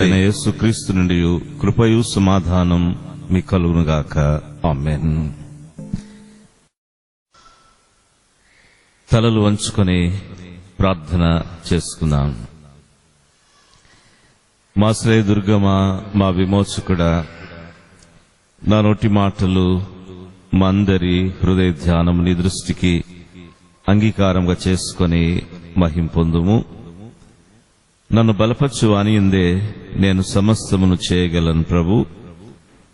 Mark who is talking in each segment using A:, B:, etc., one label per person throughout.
A: యేసుక్రీస్తు నుండి కృపయు సమాధానం మీ కలుగునుగాక. ఆమేన్. తలలు వంచుకొని ప్రార్థన చేసుకుందాం. మా శ్రేయ దుర్గమా, మా విమోచకుడా, నా నోటి మాటలు మా అందరి హృదయ ధ్యానం నీ దృష్టికి అంగీకారంగా చేసుకొని మహిం పొందుము. నన్ను బలపరచు అనియుందే నేను సమస్తమును చేయగలను ప్రభు.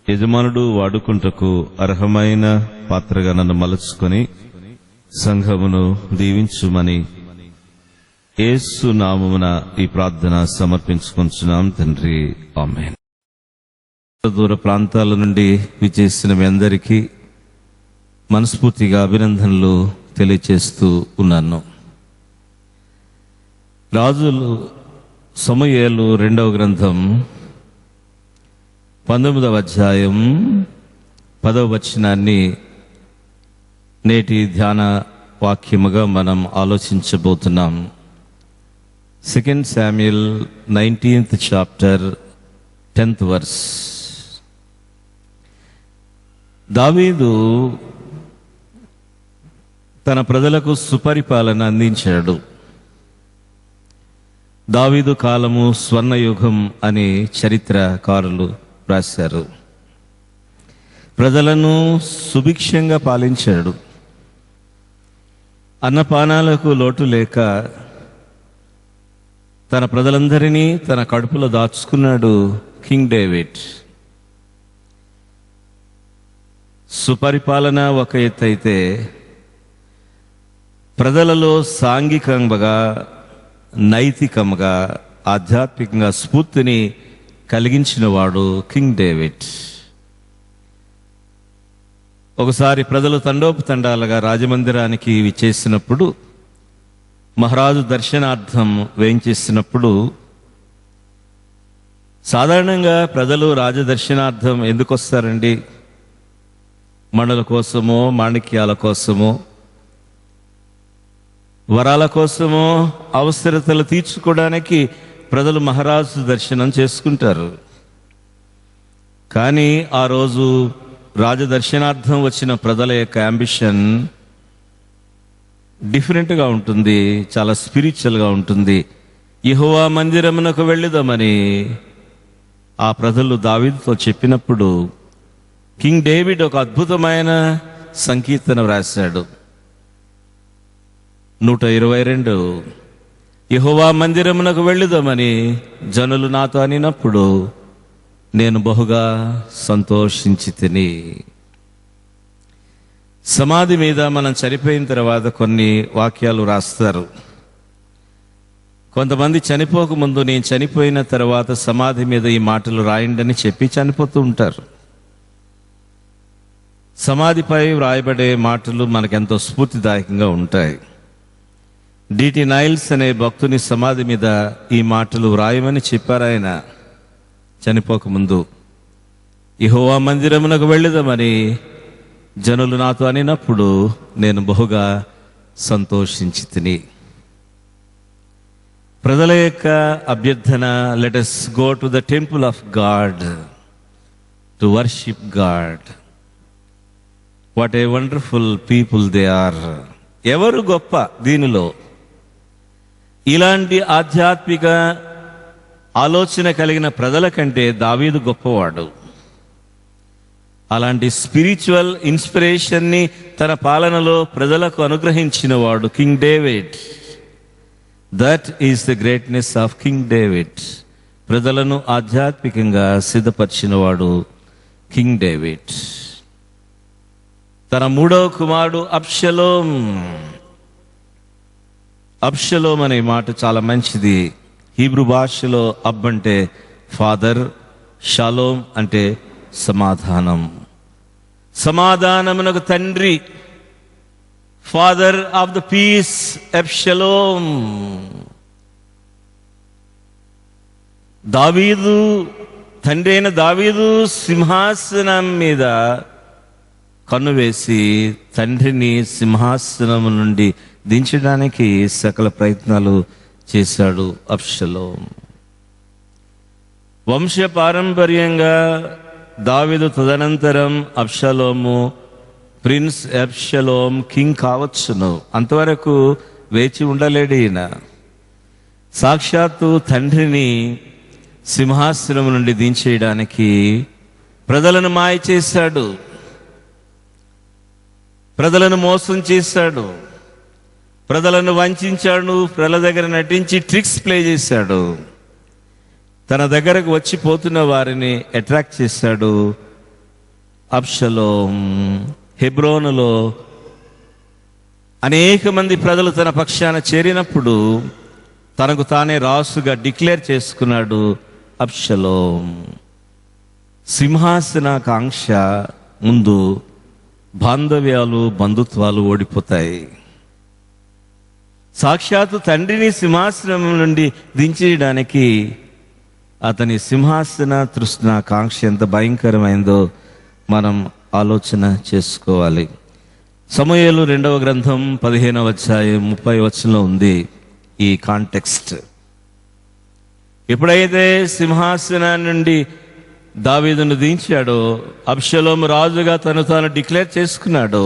A: యజమానుడు వాడుకుంటకు అర్హమైన పాత్రగా నన్ను మలుచుకొని సంఘమును దీవించుమని యేసు నామమున ఈ ప్రార్థన సమర్పించుకుంటున్నాం తండ్రి. ఆమేన్. దూర ప్రాంతాల నుండి విచ్చేసిన మీ అందరికీ మనస్ఫూర్తిగా అభినందనలు తెలియచేస్తూ ఉన్నాను. రాజులు సమూయేలు 2వ గ్రంథం 19వ అధ్యాయం 10వ వచనాన్ని నేటి ధ్యాన వాక్యముగా మనం ఆలోచించబోతున్నాం. 2 Samuel 19th chapter 10th verse. దావీదు తన ప్రజలకు సుపరిపాలన అందించాడు. దావీదు కాలము స్వర్ణయుగం అని చరిత్రకారులు రాశారు. ప్రజలను సుభిక్షంగా పాలించాడు. అన్నపానాలకు లోటు లేక తన ప్రజలందరినీ తన కడుపులో దాచుకున్నాడు కింగ్ డేవిడ్. సుపరిపాలన ఒక ఎత్తు అయితే, ప్రజలలో సాంఘికంగా, నైతికంగా, ఆధ్యాత్మికంగా స్ఫూర్తిని కలిగించిన వాడు కింగ్ డేవిడ్. ఒకసారి ప్రజలు తండోపతండాలుగా రాజమందిరానికి విచ్చేసినప్పుడు, మహారాజు దర్శనార్థం వేయించేసినప్పుడు, సాధారణంగా ప్రజలు రాజదర్శనార్థం ఎందుకు వస్తారండి? మణుల కోసమో, మాణిక్యాల కోసమో, వరాల కోసమో, అవసరతలు తీర్చుకోవడానికి ప్రజలు మహారాజు దర్శనం చేసుకుంటారు. కానీ ఆ రోజు రాజదర్శనార్థం వచ్చిన ప్రజల యొక్క అంబిషన్ డిఫరెంట్గా ఉంటుంది, చాలా స్పిరిచువల్గా ఉంటుంది. యెహోవా మందిరమునకు వెళ్ళుదామని ఆ ప్రజలు దావీదుతో చెప్పినప్పుడు కింగ్ డేవిడ్ ఒక అద్భుతమైన సంకీర్తన వ్రాశాడు. 122. యెహోవా మందిరమునకు వెళ్ళుదామని జనులు నాతో అనినప్పుడు నేను బహుగా సంతోషించితిని. సమాధి మీద మనం చనిపోయిన తర్వాత కొన్ని వాక్యాలు రాస్తారు. కొంతమంది చనిపోకముందు నేను చనిపోయిన తర్వాత సమాధి మీద ఈ మాటలు రాయండి అని చెప్పి చనిపోతూ ఉంటారు. సమాధిపై వ్రాయబడే మాటలు మనకెంతో స్ఫూర్తిదాయకంగా ఉంటాయి. D.T. నైల్స్ అనే భక్తుని సమాధి మీద ఈ మాటలు వ్రాయమని చెప్పారు ఆయన చనిపోకముందు. యెహోవా మందిరమునకు వెళ్ళుదామని జనులు నాతో అనినప్పుడు నేను బహుగా సంతోషించితిని. ప్రజల యొక్క అభ్యర్థన, let us go to the temple of God to worship God. What a wonderful people they are. ఎవరు గొప్ప దీనిలో? ఇలాంటి ఆధ్యాత్మిక ఆలోచన కలిగిన ప్రజల కంటే దావీదు గొప్పవాడు. అలాంటి స్పిరిచువల్ ఇన్స్పిరేషన్ని తన పాలనలో ప్రజలకు అనుగ్రహించిన వాడు king David. That is the greatness of king David. ప్రజలను ఆధ్యాత్మికంగా సిద్ధపరిచిన వాడు కింగ్ డేవిడ్. తన 3వ కుమారుడు అబ్షలోం అనే మాట చాలా మంచిది. హీబ్రూ భాషలో అబ్ అంటే ఫాదర్, షాలోం అంటే సమాధానం. సమాధానమునకు తండ్రి, father of the piece, Absalom. దావీదు తండ్రి అయిన దావీదు సింహాసనం మీద కన్ను వేసి తండ్రిని సింహాసనం నుండి దించడానికి సకల ప్రయత్నాలు చేశాడు అబ్షలోం. వంశ పారంపర్యంగా దావీదు తదనంతరం అబ్షలోము, ప్రిన్స్ అబ్షలోం కింగ్ కావచ్చును. అంతవరకు వేచి ఉండలేడు ఈయన. సాక్షాత్తు తండ్రిని సింహాసనం నుండి దించేయడానికి ప్రజలను మాయ చేశాడు, ప్రజలను మోసం చేశాడు, ప్రజలను వంచాడు, ప్రజల దగ్గర నటించి ట్రిక్స్ ప్లే చేశాడు. తన దగ్గరకు వచ్చిపోతున్న వారిని అట్రాక్ట్ చేశాడు. అబ్షలోం హెబ్రోనులో అనేక మంది ప్రజలు తన పక్షాన చేరినప్పుడు తనకు తానే రాసుగా డిక్లేర్ చేసుకున్నాడు. అబ్షలోం సింహాసనాకాంక్ష ముందు బాంధవ్యాలు, బంధుత్వాలు ఓడిపోతాయి. సాక్షాత్తు తండ్రిని సింహాసనం నుండి దించేయడానికి అతని సింహాసన తృష్ణ కాంక్ష ఎంత భయంకరమైందో మనం ఆలోచన చేసుకోవాలి. సమూయేలు 2వ గ్రంథం 15వ అధ్యాయం 30వ వచనంలో ఉంది ఈ కాంటెక్స్ట్. ఎప్పుడైతే సింహాసనం నుండి దావీదును దించాడో, అబ్షలోము రాజుగా తను తాను డిక్లేర్ చేసుకున్నాడు.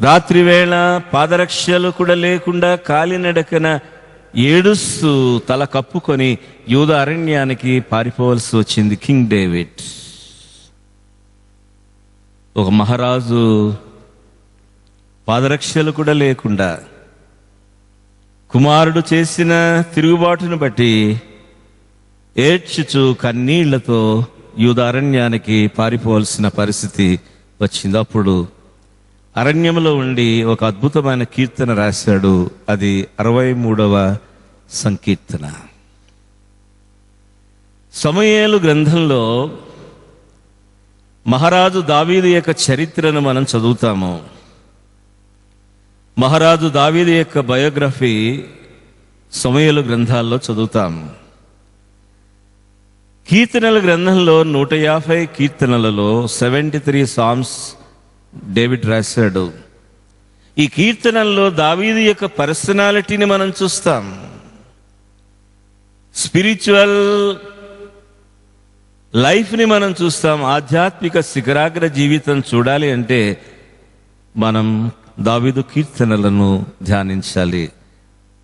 A: రాత్రి వేళ పాదరక్షలు కూడా లేకుండా కాలినడకన ఏడుస్తూ తల కప్పుకొని యూద అరణ్యానికి పారిపోవలసి వచ్చింది కింగ్ డేవిడ్. ఒక మహారాజు పాదరక్షలు కూడా లేకుండా కుమారుడు చేసిన తిరుగుబాటును బట్టి ఏడ్చుచు కన్నీళ్లతో యూద అరణ్యానికి పారిపోవలసిన పరిస్థితి వచ్చింది. అప్పుడు అరణ్యంలో ఉండి ఒక అద్భుతమైన కీర్తన రాశాడు. అది 63వ సంకీర్తన. సమూయేలు గ్రంథంలో మహారాజు దావీదు యొక్క చరిత్రను మనం చదువుతాము. మహారాజు దావీదు యొక్క బయోగ్రఫీ సమూయేలు గ్రంథాల్లో చదువుతాము. కీర్తనల గ్రంథంలో 150 కీర్తనలలో 73 సామ్స్ డేవిడ్ రాశాడు. ఈ కీర్తనల్లో దావీదు యొక్క పర్సనాలిటీని మనం చూస్తాం. స్పిరిచువల్ లైఫ్ని మనం చూస్తాం. ఆధ్యాత్మిక శిఖరాగ్ర జీవితం చూడాలి అంటే మనం దావీదు కీర్తనలను ధ్యానించాలి.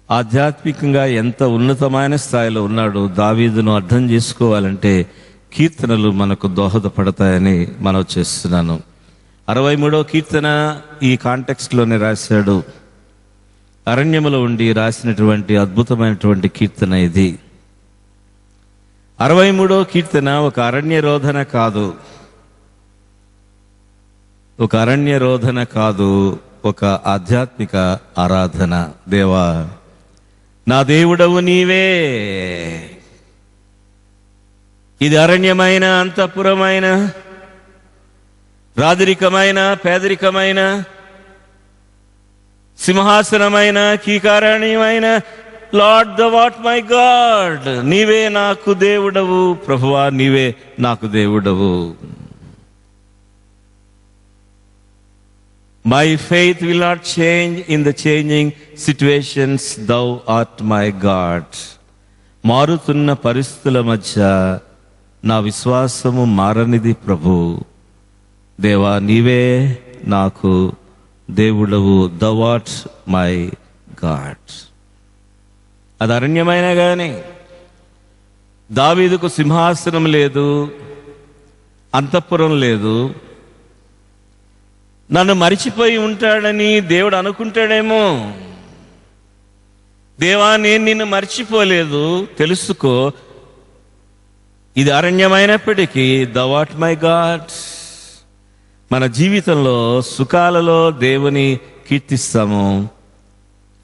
A: ఆధ్యాత్మికంగా ఎంత ఉన్నతమైన స్థాయిలో ఉన్నాడో దావీదును అర్థం చేసుకోవాలంటే కీర్తనలు మనకు దోహదపడతాయని మనం చేస్తున్నాను. 63వ కీర్తన ఈ కాంటెక్స్ట్లోనే రాశాడు. అరణ్యములో ఉండి రాసినటువంటి అద్భుతమైనటువంటి కీర్తన ఇది. 63వ కీర్తన ఒక అరణ్య రోధన కాదు, ఒక అరణ్య రోధన కాదు, ఒక ఆధ్యాత్మిక ఆరాధన. దేవా నా దేవుడవు నీవే. ఇది అరణ్యమైన, అంతఃపురమైన, రాజరికమైన, పేదరికమైన, సింహాసనమైన, కీకారణ్యమైన, Lord the what my God, నీవే నాకు దేవుడవు. ప్రభువా నీవే నాకు దేవుడవు. My faith will not change in the changing situations. Thou art my God. మారుతున్న పరిస్థితుల మధ్య నా విశ్వాసము మారనిది ప్రభు. దేవా నీవే నాకు దేవుడవు. Thou art my God. అది అరణ్యమైన గాని దావీదుకు సింహాసనం లేదు, అంతఃపురం లేదు. నన్ను మరిచిపోయి ఉంటాడని దేవుడు అనుకుంటాడేమో. దేవా నేను నిన్ను మర్చిపోలేదు, తెలుసుకో. ఇది అరణ్యమైనప్పటికీ thou art my God. మన జీవితంలో సుఖాలలో దేవుని కీర్తిస్తాము,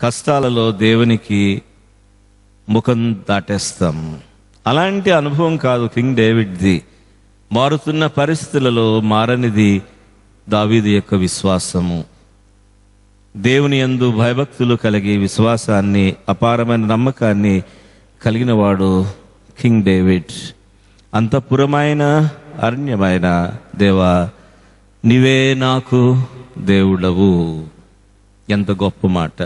A: కష్టాలలో దేవునికి ముఖం దాటేస్తాము. అలాంటి అనుభవం కాదు కింగ్ డేవిడ్ది. మారుతున్న పరిస్థితులలో మారనిది దావీదు యొక్క విశ్వాసము. దేవుని యందు భయభక్తులు కలిగి విశ్వాసాన్ని, అపారమైన నమ్మకాన్ని కలిగిన వాడు కింగ్ డేవిడ్. అంతఃపురమైన, అరణ్యమైన, దేవా నీవే నాకు దేవుడవు. ఎంత గొప్ప మాట.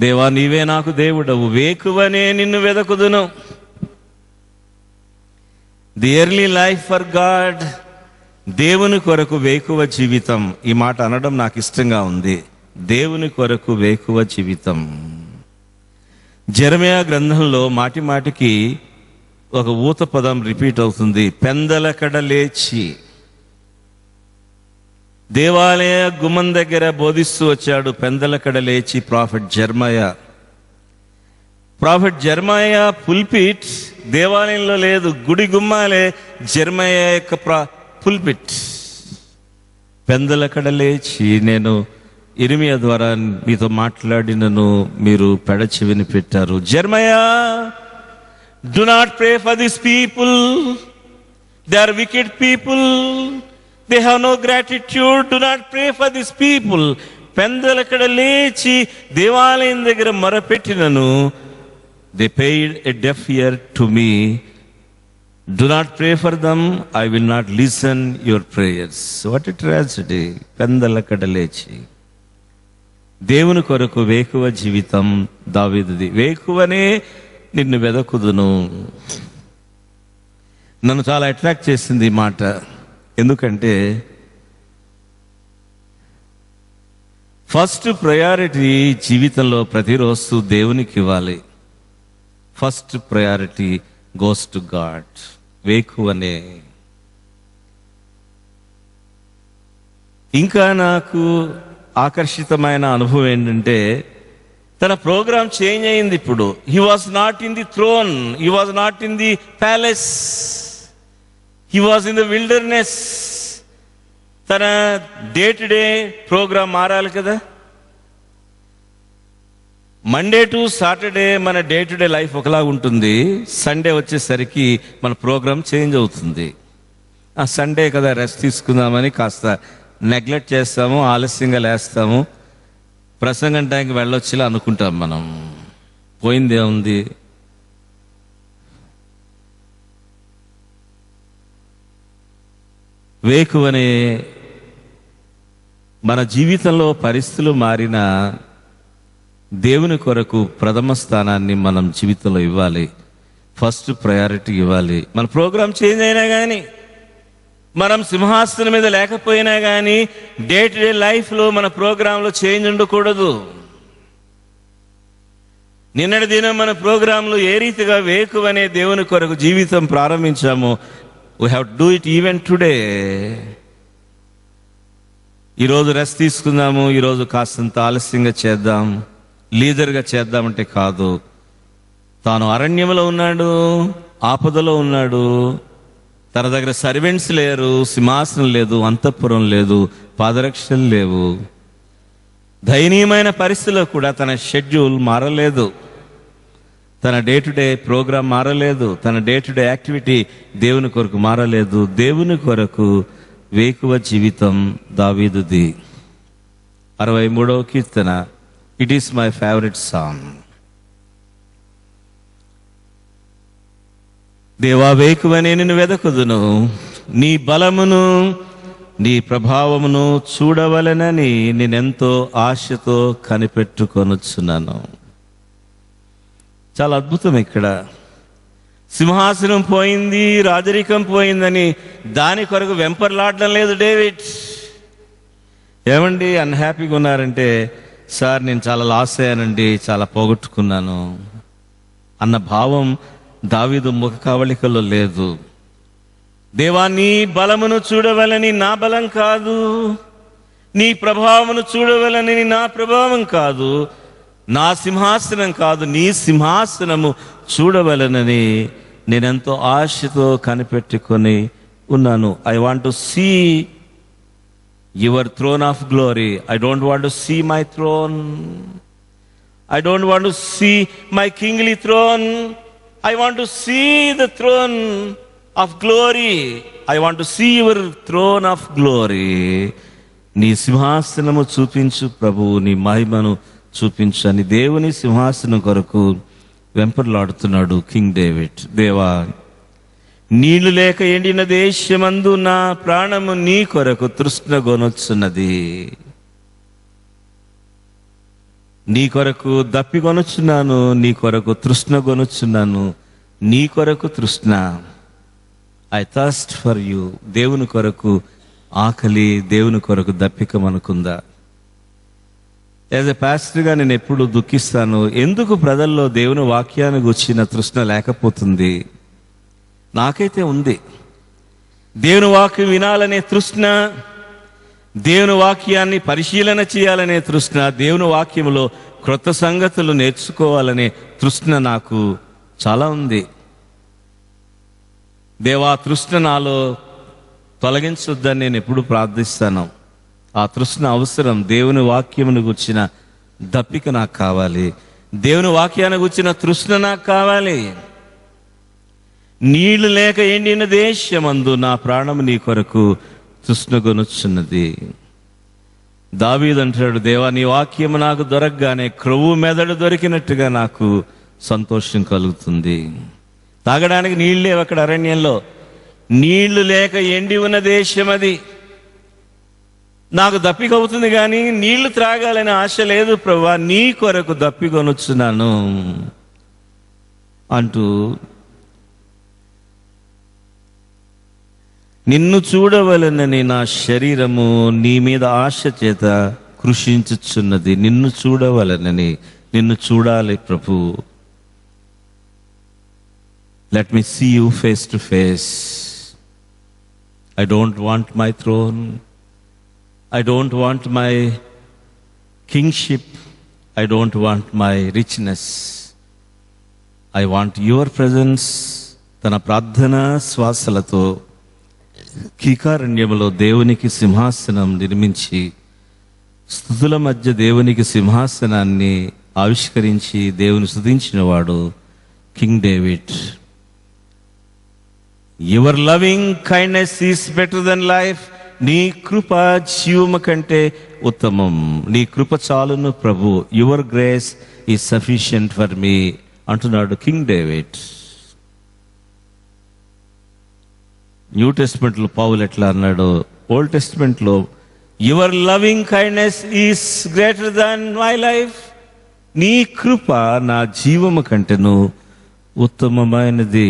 A: దేవా నీవే నాకు దేవుడవు, వేకువనే నిన్ను వెదకుదును. The early life for God, దేవుని కొరకు వేకువ జీవితం. ఈ మాట అనడం నాకు ఇష్టంగా ఉంది. దేవుని కొరకు వేకువ జీవితం. జెరమయా గ్రంథంలో మాటి మాటికి ఒక ఊత పదం రిపీట్ అవుతుంది. పెందలకడ లేచి. దేవాలయ గుమ్మం దగ్గర బోధిస్తూ వచ్చాడు పెందలకడ లేచి ప్రాఫెట్ జెరమయా. ప్రాఫెట్ జెరమయా పుల్పిట్ దేవాలయంలో లేదు, గుడి గుమ్మాలే జెరమయా యొక్క పుల్పిట్. పెందలకడ లేచి నేను ఇర్మియా ద్వారా మీతో మాట్లాడినను మీరు పెడచెవిని పెట్టారు. జెరమయా, do not pray for these people. They are wicked people. They have no gratitude. Do not pray for these people. పెందలకడ లేచి దేవాలయం దగ్గర మొరపెట్టినను they paid a deaf ear to me. Do not pray for them. I will not listen your prayers. What a tragedy. పెందలకడ లేచి దేవుని కొరకు వేకువ జీవితం దావీదుది. వేకువనే నిన్ను వెదకుదును. నన్ను చాలా అట్రాక్ట్ చేసింది ఈ మాట. ఎందుకంటే ఫస్ట్ ప్రయారిటీ జీవితంలో ప్రతిరోజు దేవునికి ఇవ్వాలి. First priority goes to God. వేకువనే. ఇంకా నాకు ఆకర్షితమైన అనుభవం ఏంటంటే తన ప్రోగ్రాం చేంజ్ అయింది. ఇప్పుడు he was not in the throne, he was not in the palace, he was in the wilderness. తన డే టు డే ప్రోగ్రాం మారాలి కదా. మండే టు సాటర్డే మన డే టు డే లైఫ్ ఒకలా ఉంటుంది. సండే వచ్చేసరికి మన ప్రోగ్రాం చేంజ్ అవుతుంది. ఆ సండే కదా రెస్ట్ తీసుకుందామని కాస్త నెగ్లెక్ట్ చేస్తాము, ఆలస్యంగా లేస్తాము, ప్రసంగం టైంకి వెళ్ళొచ్చేలా అనుకుంటాం. మనం పోయిందే ఉంది. వేకువనే మన జీవితంలో పరిస్థితులు మారిన దేవుని కొరకు ప్రథమ స్థానాన్ని మనం జీవితంలో ఇవ్వాలి. ఫస్ట్ ప్రయారిటీ ఇవ్వాలి. మన ప్రోగ్రాం చేంజ్ అయినా కానీ, మనం సింహాసనం మీద లేకపోయినా కానీ డే టు డే లైఫ్లో మన ప్రోగ్రాంలో చేంజ్ ఉండకూడదు. నిన్నటి దినం మన ప్రోగ్రాంలో ఏ రీతిగా వేకువనే దేవుని కొరకు జీవితం ప్రారంభించామో we have to do it even today. ఈరోజు రెస్ట్ తీసుకుందాము, ఈరోజు కాస్తంత ఆలస్యంగా చేద్దాం, లీడర్గా చేద్దామంటే కాదు. తాను అరణ్యంలో ఉన్నాడు, ఆపదలో ఉన్నాడు, తన దగ్గర సర్వెంట్స్ లేరు, సింహాసనం లేదు, అంతఃపురం లేదు, పాదరక్షలు లేవు. దయనీయమైన పరిస్థితిలో కూడా తన షెడ్యూల్ మారలేదు, తన డే టు డే ప్రోగ్రాం మారలేదు, తన డే టు డే యాక్టివిటీ దేవుని కొరకు మారలేదు. దేవుని కొరకు వేకువ జీవితం దావీదుది. 63వ కీర్తన. It is my favourite song. దేవా వేకువనే నిన్ను వెదకుదును, నీ బలమును నీ ప్రభావమును చూడవలెనని నేనెంతో ఆశతో కనిపెట్టుకొనుచున్నాను. చాలా అద్భుతం. ఇక్కడ సింహాసనం పోయింది, రాజరికం పోయిందని దాని కొరకు వెంపర్లాడడం లేదు డేవిడ్. ఏమండి అన్హ్యాపీగా ఉన్నారంటే, సార్ నేను చాలా లాస్ అయ్యానండి, చాలా పోగొట్టుకున్నాను అన్న భావం దావీదు ముఖ కవళికలో లేదు. దేవా నీ బలమును చూడవలని నా బలం కాదు, నీ ప్రభావమును చూడవలని నా ప్రభావం కాదు, నా సింహాసనం కాదు, నీ సింహాసనము చూడవలనని నేనెంతో ఆశతో కనిపెట్టుకొని ఉన్నాను. I want to see your throne of glory. I don't want to see my throne. I don't want to see my kingly throne. I want to see the throne of glory. I want to see your throne of glory. నీ సింహాసనము చూపించు ప్రభువు, నీ మహిమను చూపించు అని దేవుని సింహాసనం కొరకు వెంపర్లాడుతున్నాడు కింగ్ డేవిడ్. దేవా, నీళ్లు లేక ఎండిన దేశమందు నా ప్రాణము నీ కొరకు తృష్ణగొనొచ్చున్నది. నీ కొరకు దప్పికొనుచున్నాను, నీ కొరకు తృష్ణ కొనుచున్నాను, నీ కొరకు తృష్ణ. I thirst for you. దేవుని కొరకు ఆకలి, దేవుని కొరకు దప్పిక మనకుందా? యాజ్ ఎ పాస్టర్గా నేను ఎప్పుడు దుఃఖిస్తాను, ఎందుకు ప్రజల్లో దేవుని వాక్యానికి వచ్చిన తృష్ణ లేకపోతుంది? నాకైతే ఉంది. దేవుని వాక్యం వినాలనే తృష్ణ, దేవుని వాక్యాన్ని పరిశీలన చేయాలనే తృష్ణ, దేవుని వాక్యంలో క్రొత్త సంగతులు నేర్చుకోవాలనే తృష్ణ నాకు చాలా ఉంది. దేవా, తృష్ణ నాలో తొలగించొద్దని నేను ఎప్పుడు ప్రార్థిస్తాను. ఆ తృష్ణ అవసరం. దేవుని వాక్యమును గుర్చిన దప్పిక నాకు కావాలి, దేవుని వాక్యాన్ని గుర్చిన తృష్ణ నాకు కావాలి. నీళ్లు లేక ఎండిన దేశమందు నా ప్రాణము నీ కొరకు తృష్ణగొనుచున్నది. దావీదు అంటాడు, దేవా నీ వాక్యము నాకు దొరకగానే క్రొవ్వు మెదడు దొరికినట్టుగా నాకు సంతోషం కలుగుతుంది. తాగడానికి నీళ్ళు లేవు అక్కడ అరణ్యంలో. నీళ్లు లేక ఎండి ఉన్న దేశం అది. నాకు దప్పిక అవుతుంది కానీ నీళ్లు త్రాగాలనే ఆశ లేదు ప్రభువా, నీ కొరకు దప్పికొనుచున్నాను అంటూ నిన్ను చూడవలనని నా శరీరము నీ మీద ఆశ చేత కృషించుచున్నది. నిన్ను చూడవలనని, నిన్ను చూడాలి ప్రభు. Let me see you face to face. I don't want my throne, I don't want my kingship, I don't want my richness, I want your presence. తన ప్రార్థన శ్వాసలతో కీకారణ్యములో దేవునికి సింహాసనం నిర్మించి, స్తుతుల మధ్య దేవునికి సింహాసనాన్ని ఆవిష్కరించి దేవుని స్తుతించిన వాడు king David. Your loving kindness is better than life. నీ కృప జీవము కంటే ఉత్తమం. నీ కృప చాలును ప్రభు. Your grace is sufficient for me అంటున్నాడు కింగ్ డేవిడ్. న్యూ టెస్ట్మెంట్లో పౌలు ఎట్లా అన్నాడు, ఓల్డ్ టెస్ట్మెంట్లో your loving kindness is greater than my life. నీ కృప నా జీవము కంటేను ఉత్తమమైనది.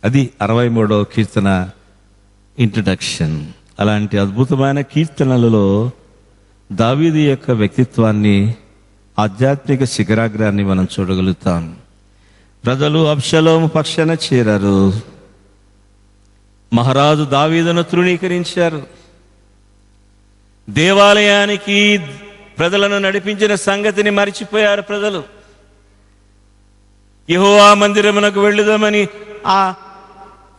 A: అది 63వ కీర్తన ఇంట్రడక్షన్. అలాంటి అద్భుతమైన కీర్తనలలో దావీదు యొక్క వ్యక్తిత్వాన్ని, ఆధ్యాత్మిక శిఖరాగ్రాన్ని మనం చూడగలుగుతాం. ప్రజలు అబ్షలోము పక్షాన చేరారు. మహారాజు దావీదును తృణీకరించారు. దేవాలయానికి ప్రజలను నడిపించిన సంగతిని మరిచిపోయారు ప్రజలు. యెహోవా మందిరమునకు వెళ్ళుదామని ఆ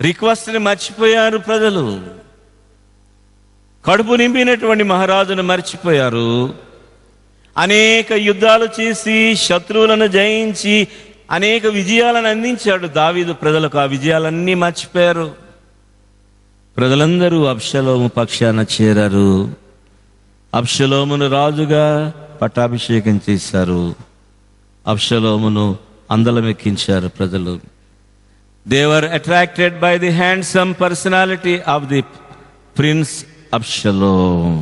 A: రిక్వెస్ట్ని మర్చిపోయారు ప్రజలు. కడుపు నింపినటువంటి మహారాజును మర్చిపోయారు. అనేక యుద్ధాలు చేసి శత్రువులను జయించి అనేక విజయాలను అందించాడు దావీదు ప్రజలకు. ఆ విజయాలన్నీ మర్చిపోయారు. ప్రజలందరూ అబ్షలోము పక్షాన చేరారు. అబ్షలోమును రాజుగా పట్టాభిషేకం చేశారు. అబ్షలోమును అందలమెక్కించారు ప్రజలు. They were attracted by the handsome personality of the Prince Absalom.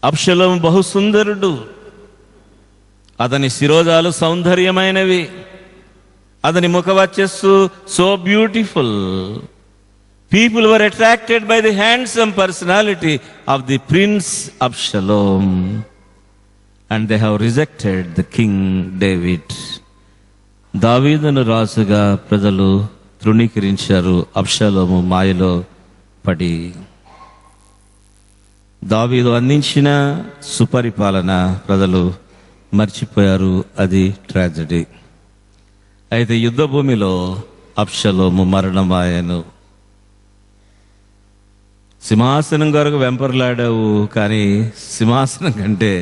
A: Absalom బహు సుందరుడు. అతని శిరోజాలు సౌందర్యమైనవి. అతని ముఖవచ్చస్సు so beautiful. People were attracted by the handsome personality of the Prince Absalom, and they have rejected the King David. దావీదును రాజుగా ప్రజలు తృణీకరించారు. అబ్షలోము మాయలో పడి. దావీదు అందించిన సుపరిపాలన ప్రజలు మర్చిపోయారు. అది ట్రాజడీ. అయితే యుద్ధ భూమిలో అబ్షలోము మరణమాయను. సింహాసనం కొరకు వెంపర్లాడావు, కానీ సింహాసనం కంటే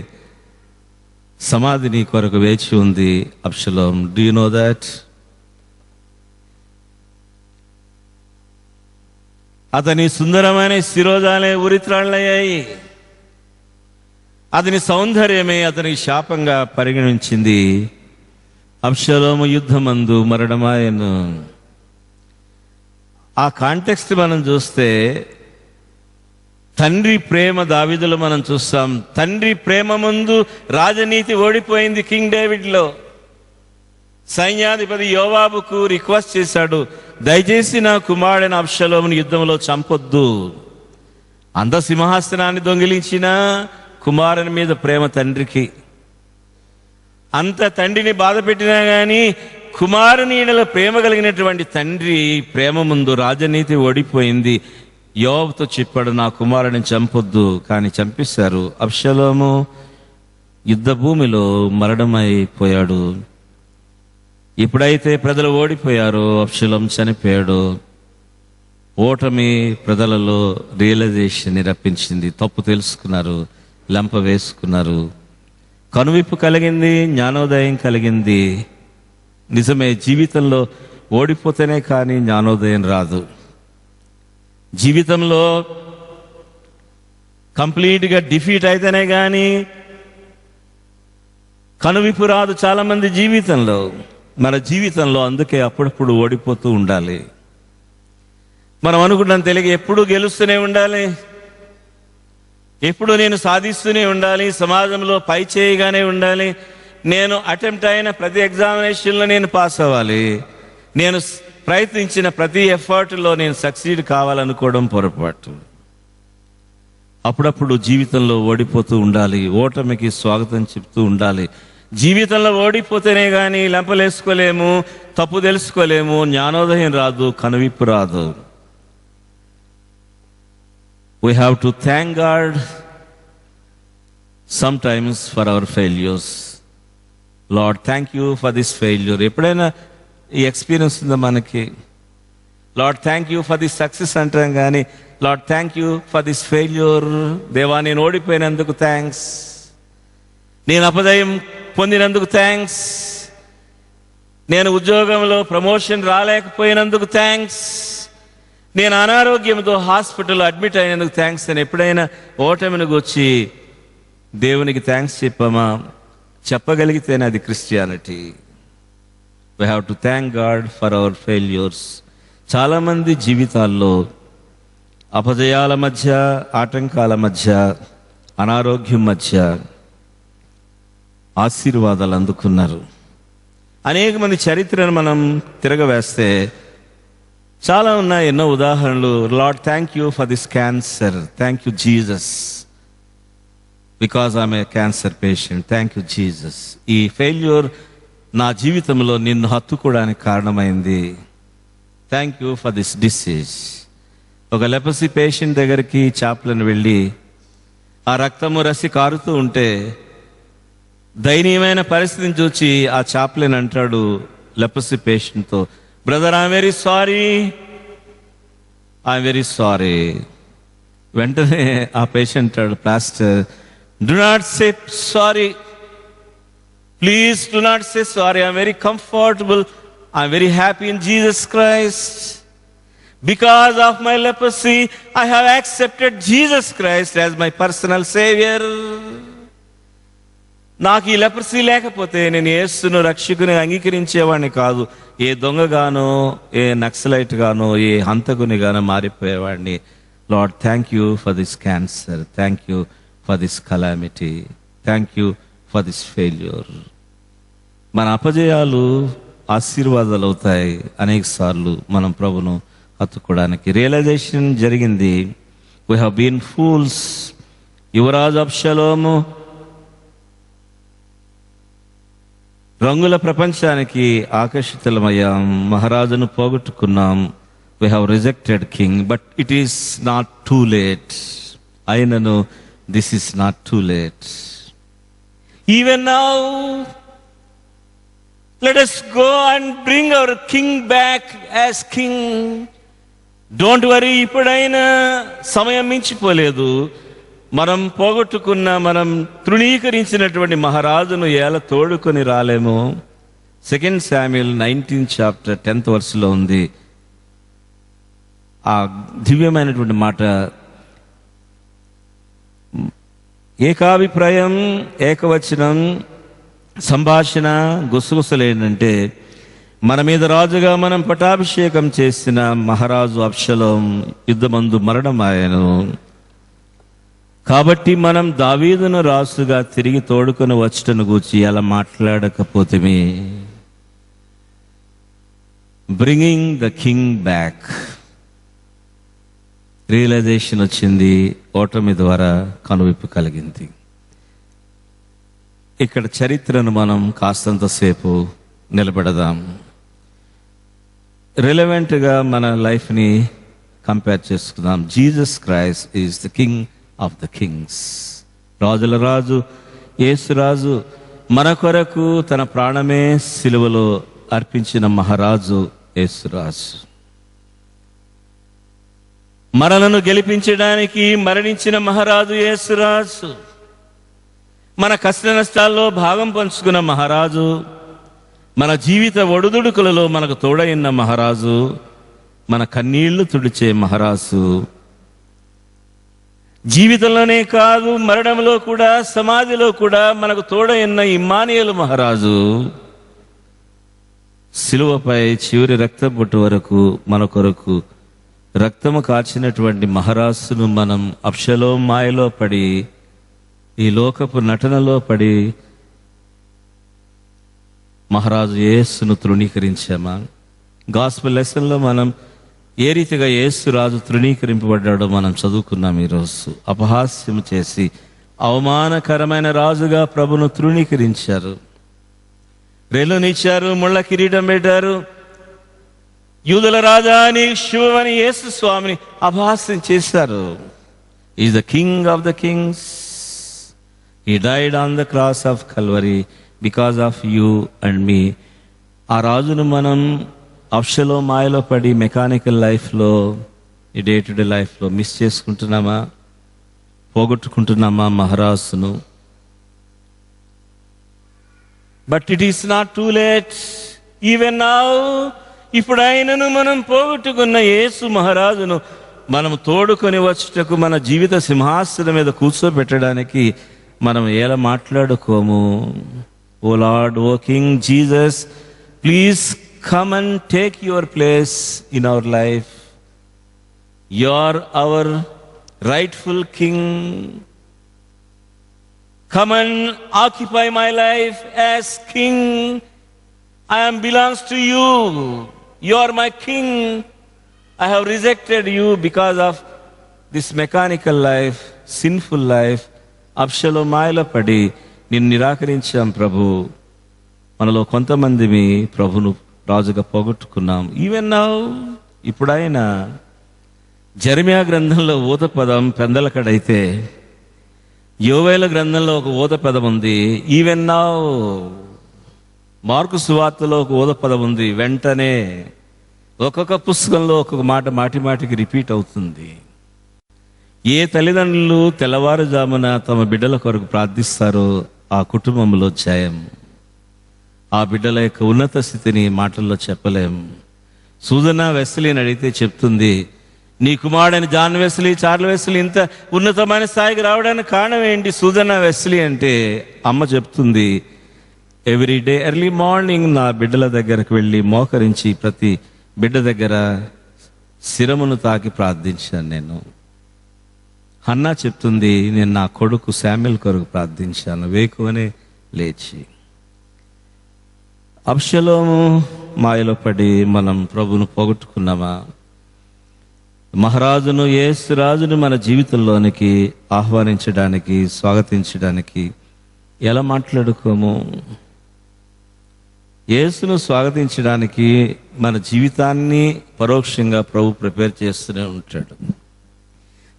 A: సమాధి నీ కొరకు వేచి ఉంది అబ్షలోం. Do you know that? అతని సుందరమైన శిరోజాలే ఉరిత్రాళ్ళయ్యాయి. అతని సౌందర్యమే అతనికి శాపంగా పరిగణించింది. అబ్షలోము యుద్ధమందు మరణమాయను. ఆ కాంటెక్స్ట్ మనం చూస్తే తండ్రి ప్రేమ దావీదులో మనం చూస్తాం. తండ్రి ప్రేమ ముందు రాజనీతి ఓడిపోయింది. కింగ్ డేవిడ్లో సైన్యాధిపతి యోవాబుకు రిక్వెస్ట్ చేశాడు, దయచేసి నా కుమారుడైన అబ్షలోమును యుద్ధంలో చంపొద్దు. అంత సింహాసనాన్ని దొంగిలించిన కుమారుని మీద ప్రేమ తండ్రికి. అంత తండ్రిని బాధ పెట్టినా కానీ కుమారుని ఈడలో ప్రేమ కలిగినటువంటి తండ్రి ప్రేమ ముందు రాజనీతి ఓడిపోయింది. యోవాబుతో చెప్పాడు, నా కుమారుని చంపొద్దు. కానీ చంపేశారు. అబ్షలోము యుద్ధ భూమిలో మరణమైపోయాడు. ఎప్పుడైతే ప్రజలు ఓడిపోయారో అబ్షలోము చనిపోయాడు. ఓటమి ప్రజలలో రియలైజేషన్ రప్పించింది. తప్పు తెలుసుకున్నారు, లెంప వేసుకున్నారు. కనువిప్పు కలిగింది, జ్ఞానోదయం కలిగింది. నిజమే, జీవితంలో ఓడిపోతేనే కానీ జ్ఞానోదయం రాదు. జీవితంలో కంప్లీట్గా డిఫీట్ అయితేనే కానీ కనువిప్పు రాదు చాలా మంది జీవితంలో. మన జీవితంలో అందుకే అప్పుడప్పుడు ఓడిపోతూ ఉండాలి. మనం అనుకుంటాం తెలియక ఎప్పుడు గెలుస్తూనే ఉండాలి, ఎప్పుడు నేను సాధిస్తూనే ఉండాలి, సమాజంలో పై చేయగానే ఉండాలి, నేను అటెంప్ట్ అయిన ప్రతి ఎగ్జామినేషన్లో నేను పాస్ అవ్వాలి, నేను ప్రయత్నించిన ప్రతి ఎఫర్ట్లో నేను సక్సీడ్ కావాలనుకోవడం పొరపాటు. అప్పుడప్పుడు జీవితంలో ఓడిపోతూ ఉండాలి, ఓటమికి స్వాగతం చెప్తూ ఉండాలి. జీవితంలో ఓడిపోతేనే కానీ లెంపలేసుకోలేము, తప్పు తెలుసుకోలేము, జ్ఞానోదయం రాదు, కనువిప్పు రాదు. We have to thank God sometimes for our failures. Lord, thank you for this failure. ఎప్పుడైనా ఈ ఎక్స్పీరియన్స్ ఉందా మనకి? Lord thank you for this success అంటాం కానీ lord thank you for this failure. దేవా, నేను ఓడిపోయినందుకు థ్యాంక్స్, నేను అపజయం పొందినందుకు థ్యాంక్స్, నేను ఉద్యోగంలో ప్రమోషన్ రాలేకపోయినందుకు థ్యాంక్స్, నేను అనారోగ్యంతో హాస్పిటల్లో అడ్మిట్ అయినందుకు థ్యాంక్స్ అని ఎప్పుడైనా ఓటమిని వచ్చి దేవునికి థ్యాంక్స్ చెప్పామా? చెప్పగలిగితేనే అది Christianity. We have to thank God for hour failures. చాలామంది జీవితాల్లో అపజయాల మధ్య, ఆటంకాల మధ్య, అనారోగ్యం మధ్య ఆశీర్వాదాలు అందుకున్నారు. అనేక మంది చరిత్రను మనం తిరగవేస్తే చాలా ఉన్నాయి, ఎన్నో ఉదాహరణలు. Lord thank you for this cancer, thank you Jesus, because I'm a cancer patient, thank you Jesus. ఈ ఫెయిల్యూర్ నా జీవితంలో నిన్ను హత్తుకోవడానికి కారణమైంది, thank you for this disease. ఒక లెపసీ పేషెంట్ దగ్గరికి చాప్లను వెళ్ళి ఆ రక్తము రసి కారుతూ ఉంటే దయనీయమైన పరిస్థితిని చూచి ఆ చాప్లెన్ అంటాడు లెపసీ పేషెంట్తో, brother I'm very sorry, I'm very sorry. వెంటనే ఆ పేషెంట్ అంటాడు, pastor do not say sorry, please do not say sorry, I'm very comfortable, I'm very happy in Jesus Christ. Because of my leprosy, I have accepted Jesus Christ as my personal savior. నాకు ఈ leprosy లేకపోతే నేను యేసును రక్షకుని అంగీకరించేవాడిని కాదు. ఏ దొంగగానో, ఏ నక్సలైట్ గానో, ఏ హంతకుని గానో మారిపోయేవాడిని. Lord thank you for this cancer, thank you for this calamity, thank you for this failure. మన అపజయాలు ఆశీర్వాదాలు అవుతాయి. అనేక సార్లు మనం ప్రభును హత్తుకోవడానికి రియలైజేషన్ జరిగింది. We have been fools. యువరాజు అబ్షలోము రంగుల ప్రపంచానికి ఆకర్షితులమయ్యాం, మహారాజును పోగొట్టుకున్నాం. We have rejected king, but it is not too late. అయినను this is not too late. Even now let us go and bring our king back as king. Don't worry, ఇప్పుడైనా సమయం మించిపోలేదు. మనం పోగొట్టుకున్న, మనం తృణీకరించినటువంటి మహారాజును ఎలా తోడుకొని రాలేమో. 2 Samuel 19 chapter 10th verse ఉంది ఆ దివ్యమైనటువంటి మాట. ఏకాభిప్రాయం, ఏకవచనం, సంభాషణ, గుసగుసలు ఏంటంటే, మన మీద రాజుగా మనం పటాభిషేకం చేసిన మహారాజు అబ్షలోం యుద్ధమందు మరణమాయను. కాబట్టి మనం దావీదును రాసుగా తిరిగి తోడుకొని వచ్చటను గూర్చి అలా మాట్లాడకపోతేమి. Bringing the king back, realisation వచ్చింది, ఓటమి ద్వారా కనువిప్పు కలిగింది. ఇక్కడ చరిత్రను మనం కాస్తంతసేపు నిలబెడదాం. రిలవెంట్గా మన లైఫ్ని కంపేర్ చేసుకుందాం. Jesus Christ is the king of the Kings. రాజుల రాజు యేసురాజు మన కొరకు తన ప్రాణమే సిలువలో అర్పించిన మహారాజు యేసురాజు. మనలను గెలిపించడానికి మరణించిన మహారాజు యేసురాజు. మన కష్ట నష్టాల్లో భాగం పంచుకున్న మహారాజు. మన జీవిత ఒడుదుడుకులలో మనకు తోడైన మహారాజు. మన కన్నీళ్లు తుడిచే మహారాజు. జీవితంలోనే కాదు, మరణంలో కూడా, సమాధిలో కూడా మనకు తోడైన ఇమ్మానుయేలు మహారాజు. సిలువపై చివరి రక్తబొట్టు వరకు మన కొరకు రక్తము కార్చినటువంటి మహారాజును మనం అబ్షలోం మాయలో పడి, ఈ లోకపు నటనలో పడి మహారాజు యేసును తృణీకరించామా? గాస్పెల్ లెసన్లో మనం ఏ రీతిగా యేసు రాజు తృణీకరింపబడ్డాడో మనం చదువుకున్నాం. ఈరోజు అపహాస్యం చేసి అవమానకరమైన రాజుగా ప్రభును తృణీకరించారు. రెల్లునిచ్చారు, ముళ్ళ కిరీటం పెట్టారు. యూదుల రాజా అని, శివమని యేసు స్వామిని అపహాస్యం చేశారు. Is the king of the kings. He died on the cross of Calvary because of you and me. ఆ రాజును మనం అబ్షలోం మాయలో పడి మెకానికల్ లైఫ్లో, ఈ డే టు డే లైఫ్లో మిస్ చేసుకుంటున్నామా? పోగొట్టుకుంటున్నామా మహారాజును? But it is not too late. Even now, ఇప్పుడు ఆయనను మనం పోగొట్టుకున్న యేసు మహారాజును మనం తోడుకొని వచ్చుటకు, మన జీవిత సింహాసనం మీద కూర్చోబెట్టడానికి మనం ఎలా మాట్లాడుకోము? Oh Lord, oh king Jesus, please come and take your place in our life. You are our rightful king. Come and occupy my life as king. I am belongs to you. You are my king. I have rejected you because of this mechanical life, sinful life. Absalom మాయలో పడి నిన్ను నిరాకరించాం ప్రభు. మనలో కొంతమంది ప్రభును రాజుగా పోగొట్టుకున్నాం. Even now, ఇప్పుడైనా జెరమియా గ్రంథంలో ఊత పదం పెందలకడైతే, యోవేలు గ్రంథంలో ఒక ఊత పదం ఉంది. ఈవెన్ నౌ, మార్కు సువార్తలో ఒక ఊత పదం ఉంది. వెంటనే ఒక్కొక్క పుస్తకంలో ఒక్కొక్క మాట మాటి మాటికి రిపీట్ అవుతుంది. ఏ తల్లిదండ్రులు తెల్లవారుజామున తమ బిడ్డల కొరకు ప్రార్థిస్తారో ఆ కుటుంబంలో జయం. ఆ బిడ్డల యొక్క ఉన్నత స్థితిని మాటల్లో చెప్పలేం. సూజనా వెస్లీని అడిగితే చెప్తుంది, నీ కుమారుడైన జాన్ వెస్లీ, చార్ల్ వెస్లీ ఇంత ఉన్నతమైన స్థాయికి రావడానికి కారణం ఏంటి సూజనా వెస్లీ అంటే, అమ్మ చెప్తుంది, ఎవ్రీ డే ఎర్లీ మార్నింగ్ నా బిడ్డల దగ్గరకు వెళ్ళి మోకరించి ప్రతి బిడ్డ దగ్గర శిరమును తాకి ప్రార్థించాను నేను. హన్నా చెప్తుంది, నేను నా కొడుకు శామ్యుల్ కొరకు ప్రార్థించాను వేకువనే లేచి. అబ్షలోము మాయలో పడి మనం ప్రభును పోగొట్టుకున్నామా? మహారాజును, యేసు రాజును మన జీవితంలోనికి ఆహ్వానించడానికి, స్వాగతించడానికి ఎలా మాట్లాడుకోము? యేసును స్వాగతించడానికి మన జీవితాన్ని పరోక్షంగా ప్రభు ప్రిపేర్ చేస్తూనే ఉంటాడు.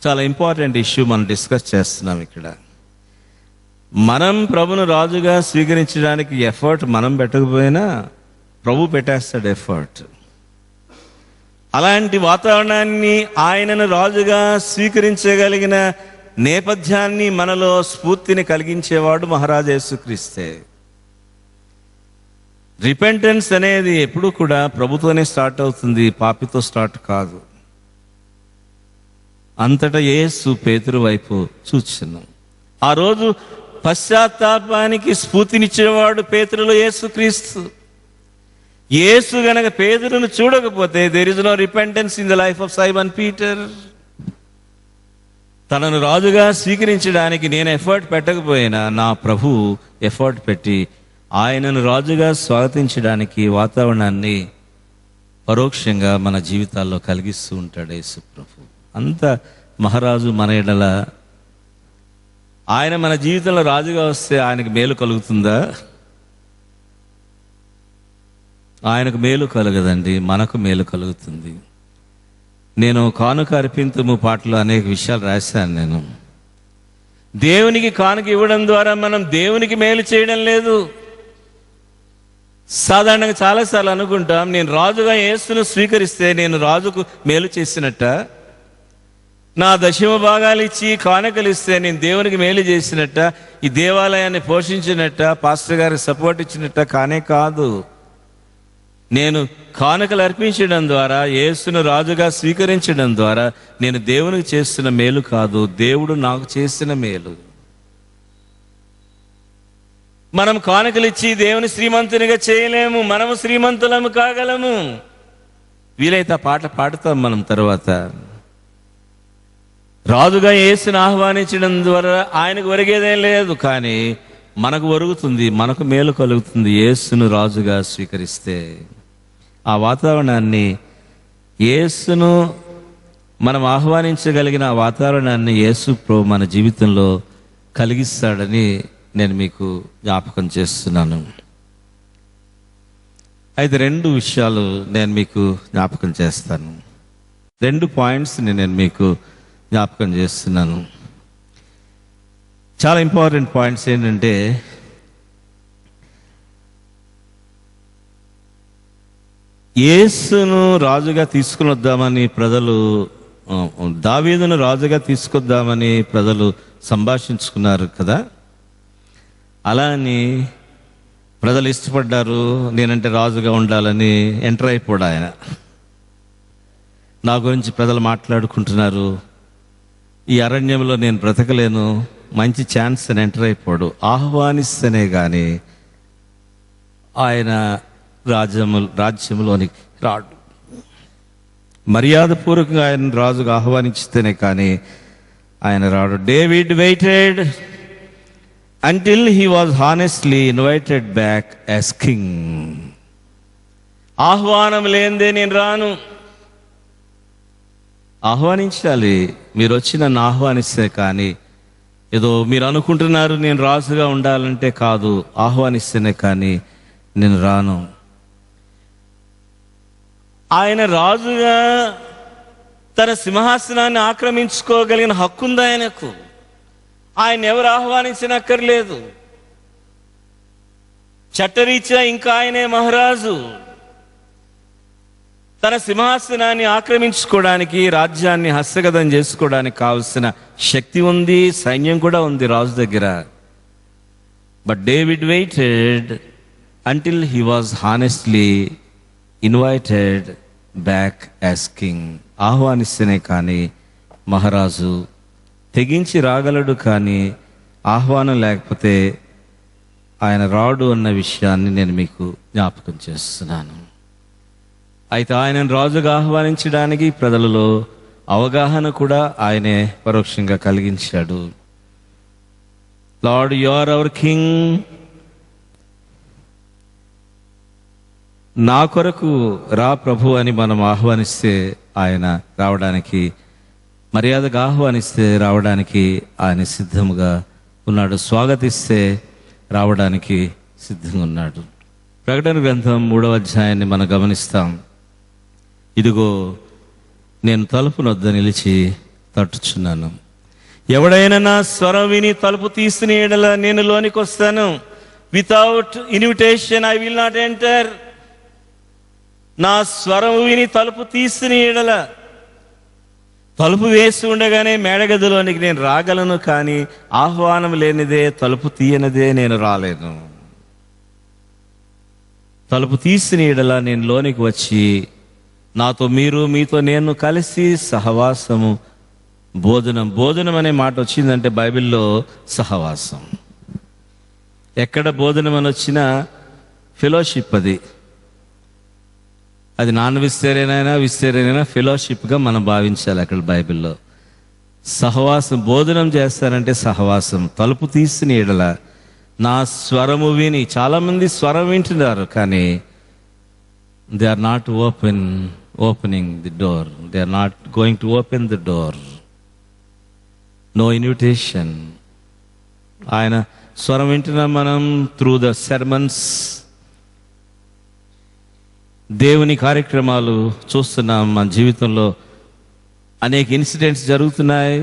A: చాలా ఇంపార్టెంట్ ఇష్యూ మనం డిస్కస్ చేస్తున్నాం ఇక్కడ. మనం ప్రభును రాజుగా స్వీకరించడానికి ఎఫర్ట్ మనం పెట్టకపోయినా ప్రభు పెట్టేస్తాడు ఎఫర్ట్. అలాంటి వాతావరణాన్ని, ఆయనను రాజుగా స్వీకరించగలిగిన నేపథ్యాన్ని మనలో స్ఫూర్తిని కలిగించేవాడు మహారాజు యేసుక్రీస్తే. రిపెంటెన్స్ అనేది ఎప్పుడు కూడా ప్రభుతోనే స్టార్ట్ అవుతుంది, పాపితో స్టార్ట్ కాదు. అంతటా యేసు పేతురు వైపు చూస్తున్నాం. ఆ రోజు పశ్చాత్తాపానికి స్ఫూర్తినిచ్చేవాడు పేతురులో యేసుక్రీస్తు. యేసు గనక పేతురును చూడకపోతే there is no repentance in the life of Simon Peter. తనను రాజుగా స్వీకరించడానికి నేను ఎఫర్ట్ పెట్టకపోయినా నా ప్రభు ఎఫర్ట్ పెట్టి ఆయనను రాజుగా స్వాగతించడానికి వాతావరణాన్ని పరోక్షంగా మన జీవితాల్లో కలిగిస్తూ ఉంటాడు యేసు ప్రభు. అంత మహారాజు మన ఎడల, ఆయన మన జీవితంలో రాజుగా వస్తే ఆయనకు మేలు కలుగుతుందా? ఆయనకు మేలు కలగదండి, మనకు మేలు కలుగుతుంది. నేను కానుక అర్పింతుము పాటలో అనేక విషయాలు రాశాను. నేను దేవునికి కానుక ఇవ్వడం ద్వారా మనం దేవునికి మేలు చేయడం లేదు. సాధారణంగా చాలాసార్లు అనుకుంటాం, నేను రాజుగా యేసును స్వీకరిస్తే నేను రాజుకు మేలు చేసినట్ట, నా దశమ భాగాలు ఇచ్చి కానుకలు ఇస్తే నేను దేవునికి మేలు చేసినట్ట, ఈ దేవాలయాన్ని పోషించినట్ట, పాస్టర్ గారికి సపోర్ట్ ఇచ్చినట్ట. కానే కాదు. నేను కానుకలు అర్పించడం ద్వారా, యేసును రాజుగా స్వీకరించడం ద్వారా నేను దేవునికి చేస్తున్న మేలు కాదు, దేవుడు నాకు చేసిన మేలు. మనం కానుకలు ఇచ్చి దేవుని శ్రీమంతునిగా చేయలేము, మనము శ్రీమంతులము కాగలము. వీలైతే ఆ పాట పాడుతాం మనం తర్వాత. రాజుగా యేసును ఆహ్వానించడం ద్వారా ఆయనకు ఒరిగేదేం లేదు, కానీ మనకు ఒరుగుతుంది, మనకు మేలు కలుగుతుంది యేసును రాజుగా స్వీకరిస్తే. ఆ వాతావరణాన్ని, యేసును మనం ఆహ్వానించగలిగిన ఆ వాతావరణాన్ని యేసు ప్రభు మన జీవితంలో కలిగిస్తాడని నేను మీకు జ్ఞాపకం చేస్తున్నాను. అయితే 2 విషయాలు నేను మీకు జ్ఞాపకం చేస్తాను. 2 పాయింట్స్ని నేను మీకు జ్ఞాపకం చేస్తున్నాను. చాలా ఇంపార్టెంట్ పాయింట్స్ ఏంటంటే, యేసును రాజుగా తీసుకుని వద్దామని ప్రజలు, దావీదును రాజుగా తీసుకొద్దామని ప్రజలు సంభాషించుకున్నారు కదా. అలా అని ప్రజలు ఇష్టపడ్డారు, నేనంటే రాజుగా ఉండాలని ఎంటర్ అయిపోడు ఆయన. నా గురించి ప్రజలు మాట్లాడుకుంటున్నారు, ఈ అరణ్యంలో నేను బ్రతకలేను, మంచి ఛాన్స్ అని ఎంటర్ అయిపోడు. ఆహ్వానిస్తేనే కానీ ఆయన రాజ్యంలోనికి రాడు. మర్యాదపూర్వకంగా ఆయన రాజుగా ఆహ్వానిస్తేనే కానీ ఆయన రాడు. David waited until he was honestly invited back as king. ఆహ్వానం లేనిదే నేను రాను. ఆహ్వానించాలి. మీరు వచ్చి నన్ను ఆహ్వానిస్తే కానీ, ఏదో మీరు అనుకుంటున్నారు నేను రాజుగా ఉండాలంటే కాదు, ఆహ్వానిస్తేనే కానీ నేను రాను. ఆయన రాజుగా తన సింహాసనాన్ని ఆక్రమించుకోగలిగిన హక్కు ఉంది ఆయనకు. ఆయన ఎవరు ఆహ్వానించనక్కర్లేదు. చట్టరీత్యా ఇంకా ఆయనే మహారాజు. తన సింహాసనాన్ని ఆక్రమించుకోవడానికి, రాజ్యాన్ని హస్తగతం చేసుకోవడానికి కావలసిన శక్తి ఉంది, సైన్యం కూడా ఉంది రాజు దగ్గర. But David waited until he was honestly invited back as king. ఆహ్వానిస్తేనే కానీ మహారాజు తెగించి రాగలడు, కానీ ఆహ్వానం లేకపోతే ఆయన రాడు అన్న విషయాన్ని నేను మీకు జ్ఞాపకం చేస్తున్నాను. అయితే ఆయనను రాజుగా ఆహ్వానించడానికి ప్రజలలో అవగాహన కూడా ఆయనే పరోక్షంగా కలిగించాడు. Lord, you are our king. నా కొరకు రా ప్రభు అని మనం ఆహ్వానిస్తే ఆయన రావడానికి, మర్యాదగా ఆహ్వానిస్తే రావడానికి ఆయన సిద్ధముగా ఉన్నాడు. స్వాగతిస్తే రావడానికి సిద్ధంగా ఉన్నాడు. ప్రకటన గ్రంథం 3వ అధ్యాయాన్ని మనం గమనిస్తాం. ఇదిగో నేను తలుపు నొద్ద నిలిచి తట్టుచున్నాను. ఎవడైనా నా స్వరం విని తలుపు తీసిన యెడల నేను లోనికి వస్తాను. Without invitation I will not enter. నా స్వరం విని తలుపు తీసిన యెడల, తలుపు వేసి ఉండగానే మేడగదిలోనికి నేను రాగలను, కానీ ఆహ్వానం లేనిదే, తలుపు తీయనిదే నేను రాలేను. తలుపు తీసిన యెడల నేను లోనికి వచ్చి నాతో మీరు, మీతో నేను కలిసి సహవాసము, భోజనం. భోజనం అనే మాట వచ్చిందంటే బైబిల్లో సహవాసం. ఎక్కడ భోజనం అని వచ్చినా ఫెలోషిప్, అది నాన్ వెజిటేరియన్ అయినా వెజిటేరియన్ అయినా ఫెలోషిప్గా మనం భావించాలి. అక్కడ బైబిల్లో సహవాసం, భోజనం చేస్తానంటే సహవాసం. తలుపు తీసిన ఎడల నా స్వరము విని, చాలామంది స్వరం వింటున్నారు కానీ they are not opening the door, they are not going to open the door. No invitation. ఆయన స్వరం వింటున్నాం మనం త్రూ ద సెర్మన్స్, దేవుని కార్యక్రమాలు చూస్తున్నాం. మన జీవితంలో అనేక ఇన్సిడెంట్స్ జరుగుతున్నాయి,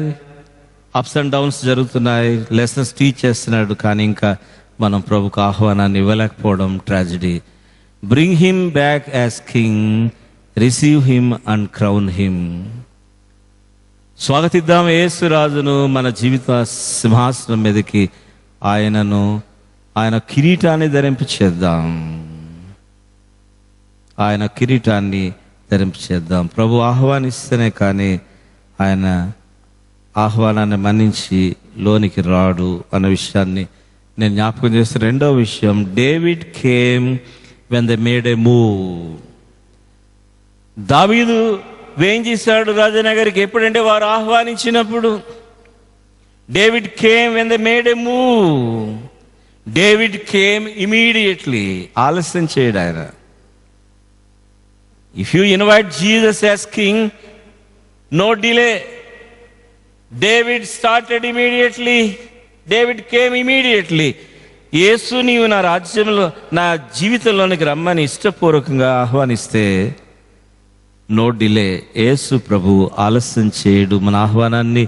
A: అప్స్ అండ్ డౌన్స్ జరుగుతున్నాయి, లెసన్స్ టీచ్ చేస్తున్నాడు, కానీ ఇంకా మనం ప్రభుకు ఆహ్వానాన్ని ఇవ్వలేకపోవడం tragedy. Bring him back as king, receive him and crown him. స్వాగతిద్దాం యేసు రాజును మన జీవిత సింహాసనం మీదకి. ఆయన కిరీటాన్ని ధరింపచేద్దాం, ఆయన కిరీటాన్ని ధరింపచేద్దాం. ప్రభు ఆహ్వానిస్తేనే కానీ ఆయన ఆహ్వానాన్ని మన్నించి లోనికి రాడు అన్న విషయాన్ని నేను జ్ఞాపకం చేస్తే, రెండవ విషయం, David came when they made a move. దావీదు ఏం చేశాడు రాజనగరికి? ఎప్పుడంటే వారు ఆహ్వానించినప్పుడు. David came when they made a move. David came immediately. ఆలస్యం చేయడు ఆయన. If you invite Jesus as king, no delay. David started immediately. David came immediately. యేసు, నీవు నా రాజ్యంలో, నా జీవితంలోనికి రమ్మని ఇష్టపూర్వకంగా ఆహ్వానిస్తే నో డిలే. యేసు ప్రభు ఆలస్యం చేయడు, మన ఆహ్వానాన్ని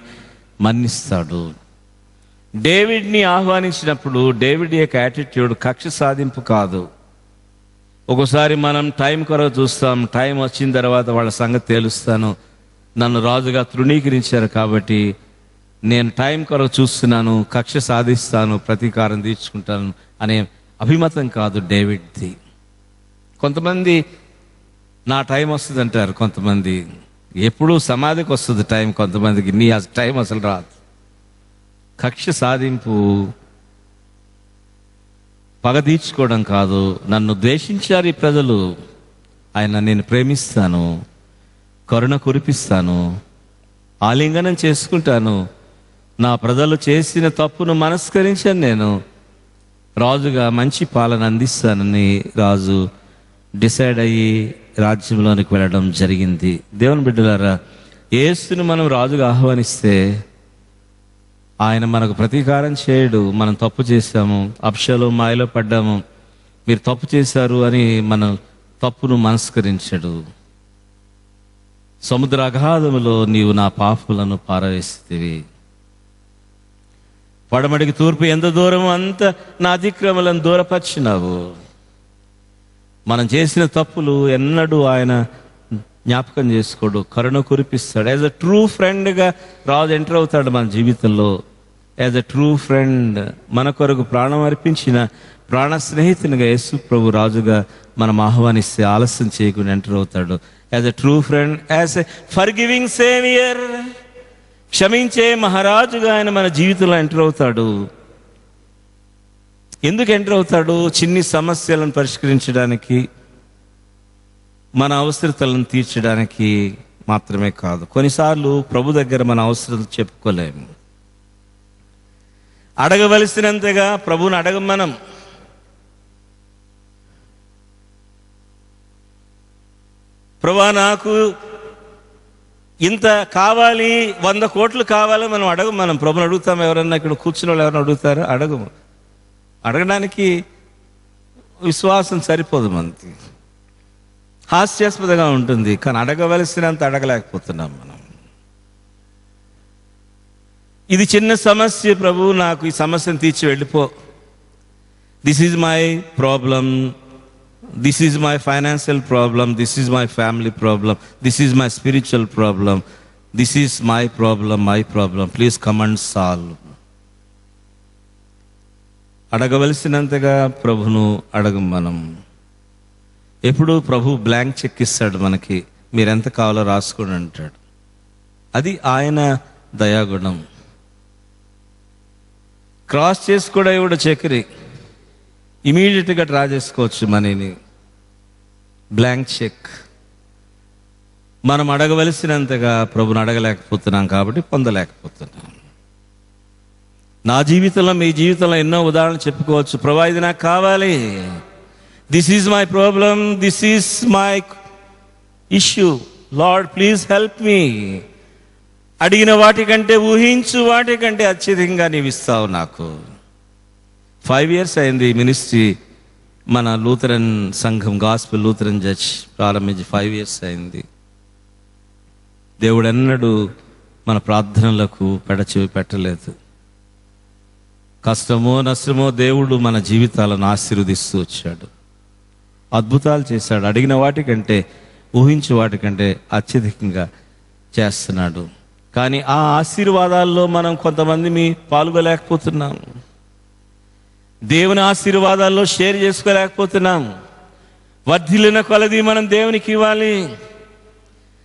A: మన్నిస్తాడు. డేవిడ్ని ఆహ్వానించినప్పుడు డేవిడ్ యొక్క యాటిట్యూడ్ కక్ష సాధింపు కాదు. ఒక్కోసారి మనం టైం కొరకు చూస్తాం, టైం వచ్చిన తర్వాత వాళ్ళ సంగతి తేలుస్తాను, నన్ను రాజుగా తృణీకరించారు కాబట్టి నేను టైం కొరకు చూస్తున్నాను, కక్ష సాధిస్తాను, ప్రతీకారం తీర్చుకుంటాను అనే అభిమతం కాదు డేవిడ్ది. కొంతమంది నా టైం వస్తుంది అంటారు, కొంతమంది ఎప్పుడూ సమాధికి వస్తుంది టైం, కొంతమందికి నీ టైం అసలు రాదు. కక్ష సాధింపు పగ తీర్చుకోవడం కాదు. నన్ను ద్వేషించారు ఈ ప్రజలు, ఆయన నేను ప్రేమిస్తాను, కరుణ కురిపిస్తాను, ఆలింగనం చేసుకుంటాను, నా ప్రజలు చేసిన తప్పును మనస్కరించాను, నేను రాజుగా మంచి పాలన అందిస్తానని రాజు డిసైడ్ అయ్యి రాజ్యంలోనికి వెళ్ళడం జరిగింది. దేవుని బిడ్డలారా, యేసుని మనం రాజుగా ఆహ్వానిస్తే ఆయన మనకు ప్రతీకారం చేయడు. మనం తప్పు చేశాము, అప్షలో మాయలో పడ్డాము, మీరు తప్పు చేశారు అని మన తప్పును మనస్కరించడు. సముద్ర అగాధములో నీవు నా పాపములను పారవేస్తేవి, పడమడికి తూర్పు ఎంత దూరం అంత నా అతిక్రమలను దూరపరిచినావు. మనం చేసిన తప్పులు ఎన్నడూ ఆయన జ్ఞాపకం చేసుకోడు, కరుణ కురిపిస్తాడు. యాజ్ అ ట్రూ ఫ్రెండ్గా రాజు ఎంటర్ అవుతాడు మన జీవితంలో. యాజ్ అ ట్రూ ఫ్రెండ్, మన కొరకు ప్రాణం అర్పించిన ప్రాణ స్నేహితునిగా యేసు ప్రభు రాజుగా మనం ఆహ్వానిస్తే ఆలస్యం చేయకుండా ఎంటర్ అవుతాడు. As a true friend, as a forgiving saviour, క్షమించే మహారాజుగా ఆయన మన జీవితంలో ఎంటర్ అవుతాడు. ఎందుకు ఎంటర్ అవుతాడు? చిన్ని సమస్యలను పరిష్కరించడానికి, మన అవసరతలను తీర్చడానికి మాత్రమే కాదు. కొన్నిసార్లు ప్రభు దగ్గర మన అవసరాలు చెప్పుకోలేము. అడగవలసినంతగా ప్రభువుని అడగం మనం. ప్రభువా నాకు ఇంత కావాలి, 100 కోట్లు కావాలి మనం అడగం. మనం ప్రభుని అడుగుతాం. ఎవరన్నా ఇక్కడ కూర్చున్న వాళ్ళు ఎవరైనా అడుగుతారా? అడగము. అడగడానికి విశ్వాసం సరిపోదు మనకి, హాస్యాస్పదంగా ఉంటుంది. కానీ అడగవలసినంత అడగలేకపోతున్నాం మనం. ఇది చిన్న సమస్య, ప్రభు నాకు ఈ సమస్యను తీర్చి వెళ్ళిపో. This is my problem, this is my financial problem, this is my family problem, this is my spiritual problem, this is my problem, please come and solve. అడగవలసినంతగా ప్రభును అడగం మనం. ఎప్పుడు ప్రభు బ్లాంక్ చెక్ ఇస్తాడు మనకి, మీరెంత కావాలో రాసుకోండి అంటాడు. అది ఆయన దయాగుణం. క్రాస్ చేసుకోవడం కూడా చెక్కరి, ఇమీడియట్గా డ్రా చేసుకోవచ్చు మనీని. Blank cheque. మనం అడగవలసినంతగా ప్రభుని అడగలేకపోతున్నాం కాబట్టి పొందలేకపోతున్నాం. నా జీవితంలో, మీ జీవితంలో ఎన్నో ఉదాహరణలు చెప్పుకోవచ్చు. ప్రభా, ఇది నాకు కావాలి, this is my problem, this is my issue, lord please help me. అడిగిన వాటికంటే, ఊహించు వాటికంటే అత్యధికంగా నీవు ఇస్తావు నాకు. 5 years అయింది మినిస్ట్రీ, మన లూథరన్ సంఘం గాస్పెల్ లూథరన్ చర్చ్ ప్రారంభించి 5 years అయింది. దేవుడు ఎన్నడూ మన ప్రార్థనలకు పెడచెవి పెట్టలేదు. కష్టమో నష్టమో దేవుడు మన జీవితాలను ఆశీర్వదిస్తూ వచ్చాడు, అద్భుతాలు చేశాడు. అడిగిన వాటికంటే, ఊహించే వాటికంటే అత్యధికంగా చేస్తున్నాడు. కానీ ఆ ఆశీర్వాదాల్లో మనం కొంతమంది పాల్గొలేకపోతున్నాం. దేవుని ఆశీర్వాదాల్లో షేర్ చేసుకోలేకపోతున్నాం. వర్ధిల్లిన కొలది మనం దేవునికి ఇవ్వాలి.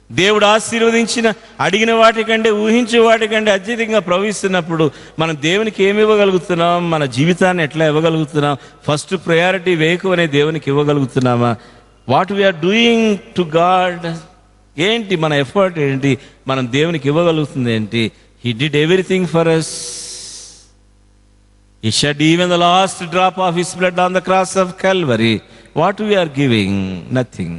A: దేవుడు ఆశీర్వదించిన, అడిగిన వాటికంటే, ఊహించే వాటికంటే అత్యధికంగా ప్రవహిస్తున్నప్పుడు మనం దేవునికి ఏమి ఇవ్వగలుగుతున్నాం? మన జీవితాన్ని ఎట్లా ఇవ్వగలుగుతున్నాం? ఫస్ట్ ప్రయారిటీ వేకు అనే దేవునికి ఇవ్వగలుగుతున్నామా? What we are doing to God ఏంటి? మన ఎఫర్ట్ ఏంటి? మనం దేవునికి ఇవ్వగలుగుతుంది ఏంటి? He did everything for us. He shed even the last drop of his blood on the cross of Calvary. What we are giving? Nothing.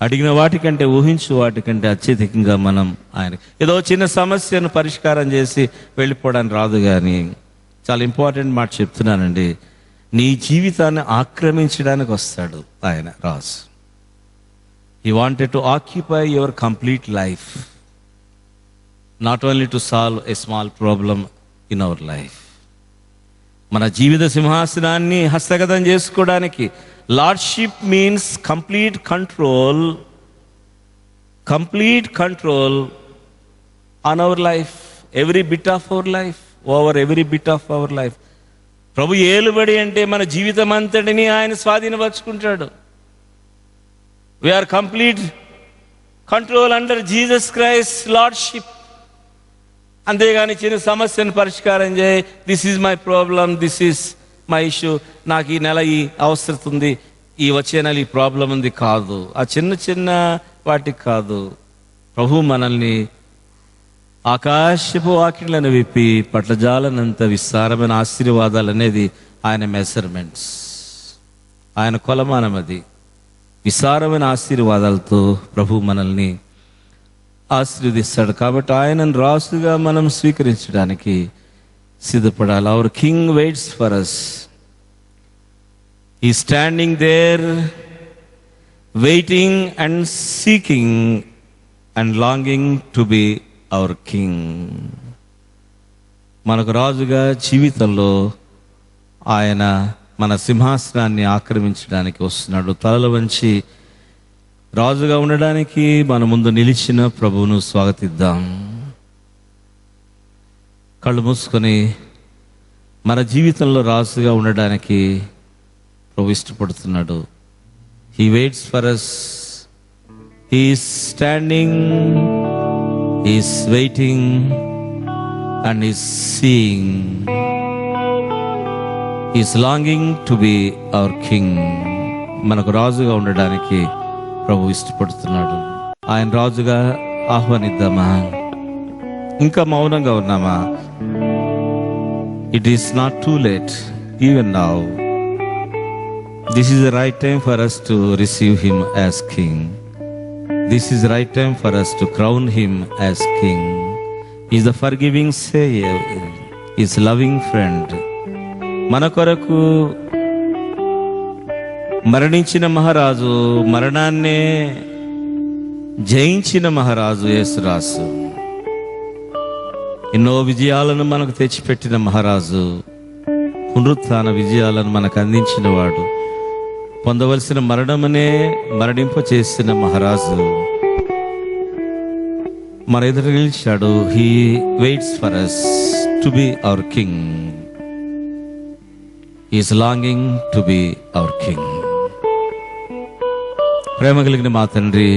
A: అడిగిన వాటికంటే, ఊహించు వాటికంటే అత్యధికంగా మనం ఆయన ఏదో చిన్న సమస్యను పరిష్కారం చేసి వెళ్ళిపోవడానికి రాదు. కానీ చాలా ఇంపార్టెంట్ మాట చెప్తున్నానండి, నీ జీవితాన్ని ఆక్రమించడానికి వస్తాడు ఆయన రాజు. He wanted to occupy your complete life, not only to solve a small problem in our life. మన జీవిత సింహాసనాన్ని హస్తగతం చేసుకోవడానికి. Lordship means complete control on our life, every bit of our life, over every bit of our life. ప్రభు ఏలుబడి అంటే మన జీవితం అంతటిని ఆయన స్వాధీనపరుచుకుంటాడు. We are complete control under Jesus Christ lordship. అంతేగాని చిన్న సమస్యను పరిష్కారం చేయి, this is my problem, this is my issue, నాకు ఈ నెల ఈ అవసరం ఉంది, ఈ వచ్చే నెల ఈ ప్రాబ్లం ఉంది కాదు. ఆ చిన్న చిన్న వాటికి కాదు. ప్రభు మనల్ని ఆకాశపు వాకిళ్లను విప్పి పట్లజాలనంత విస్తారమైన ఆశీర్వాదాలు అనేది ఆయన మెజర్మెంట్స్, ఆయన కొలమానం. అది విస్తారమైన ఆశీర్వాదాలతో ప్రభు మనల్ని ఆశీర్వదిస్తాడు. కాబట్టి ఆయనను రాసుగా మనం స్వీకరించడానికి సిద్ధపడాలి. Hour king weights for us. He is standing there waiting and seeking and longing to be our king. మనకు రాజుగా జీవితంలో ఆయన మన సింహాసనాన్ని ఆక్రమించడానికి వస్తున్నాడు. తలలు వంచి రాజుగా ఉండడానికి మన ముందు నిలిచిన ప్రభువును స్వాగతిద్దాం. కళ్ళు మూసుకొని మన జీవితంలో రాజుగా ఉండడానికి ప్రభు ఇష్టపడుతున్నాడు. He waits for us. He is standing, he is waiting and is seeing. He is longing to be our king. మనకు రాజుగా ఉండడానికి ప్రభు ఇష్టపడుతున్నాడు. ఆయన రాజుగా ఆహ్వానిద్దామా? ఇంకా మౌనంగా ఉన్నామా? It is not too late, even now. This is the right time for us to receive him as king. This is the right time for us to crown him as king. He is the forgiving Savior, he is loving friend. మన కొరకు మరణించిన మహారాజు, మరణాన్నే జయించిన మహారాజు యేసురాజు, ఎన్నో విజయాలను మనకు తెచ్చిపెట్టిన మహారాజు, పునరుత్థాన విజయాలను మనకు అందించిన వాడు, పొందవలసిన మరణమనే మరణింప చేసిన మహారాజు మన ఎదురు నిలిచాడు. He waits for us to be our king. He is longing to be our king. ప్రేమ కలిగిన మా తండ్రి,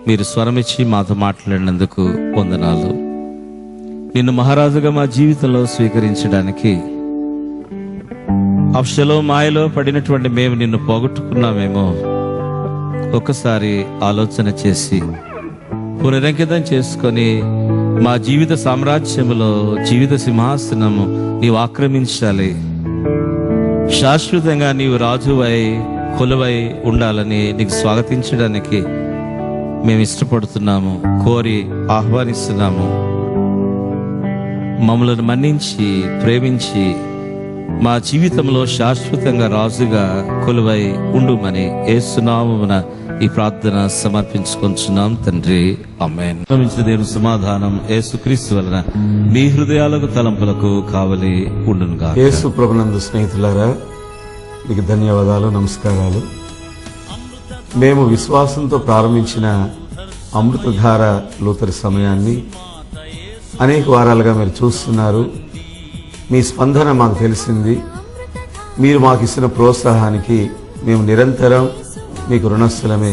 A: మీరు స్వరమిచ్చి మాతో మాట్లాడినందుకు వందనాలు. నిన్ను మహారాజుగా మా జీవితంలో స్వీకరించడానికి అబ్షలో మాయలో పడినటువంటి మేము నిన్ను పోగొట్టుకున్నామేమో, ఒకసారి ఆలోచన చేసి పునరంకితం చేసుకొని మా జీవిత సామ్రాజ్యములో జీవిత సింహాసనము నీవు ఆక్రమించాలి, శాశ్వతంగా నీవు రాజువై కొలువై ఉండాలని నీకు స్వాగతించడానికి మేము ఇష్టపడుతున్నాము, కోరి ఆహ్వానిస్తున్నాము. మమ్మల్ని మన్నించి ప్రేమించి మా జీవితంలో శాశ్వతంగా రాజుగా కొలువై ఉండుమని యేసు నామమున ఈ ప్రార్థన సమర్పించుకొంచున్నాం తండ్రి, ఆమేన్. దేవుని సమాధానం యేసుక్రీస్తు వలన మీ హృదయాలకు తలంపులకు కావలి ఉండునుగా.
B: యేసు ప్రభునందు స్నేహితులారా, మీకు ధన్యవాదాలు, నమస్కారాలు. మేము విశ్వాసంతో ప్రారంభించిన అమృతధార లూథర్ సమయాన్ని అనేక వారాలుగా మీరు చూస్తున్నారు. మీ స్పందన మాకు తెలిసింది. మీరు మాకు ఇచ్చిన ప్రోత్సాహానికి మేము నిరంతరం మీకు రుణస్థులమే.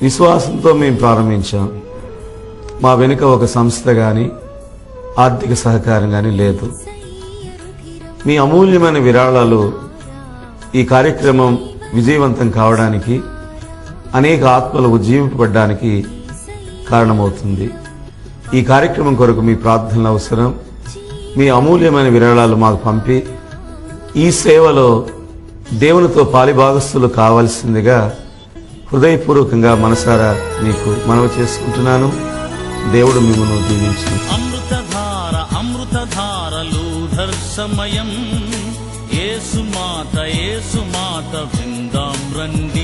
B: విశ్వాసంతో మేము ప్రారంభించాం. మా వెనుక ఒక సంస్థ కానీ ఆర్థిక సహకారం కానీ లేదు. మీ అమూల్యమైన విరాళాలు ఈ కార్యక్రమం విజయవంతం కావడానికి, అనేక ఆత్మలు ఉజ్జీవింపబడడానికి కారణమవుతుంది. ఈ కార్యక్రమం కొరకు మీ ప్రార్థనలు అవసరం. మీ అమూల్యమైన విరాళాలు మాకు పంపి ఈ సేవలో దేవునితో పాలిభాగస్తులు కావాల్సిందిగా హృదయపూర్వకంగా మనసారా మీకు మనవి చేసుకుంటున్నాను. దేవుడు మిమ్మల్ని దీవించు.
C: అమృతధార అమృతధార లూథర్ సమయం యేసు మాత విందాం రండి.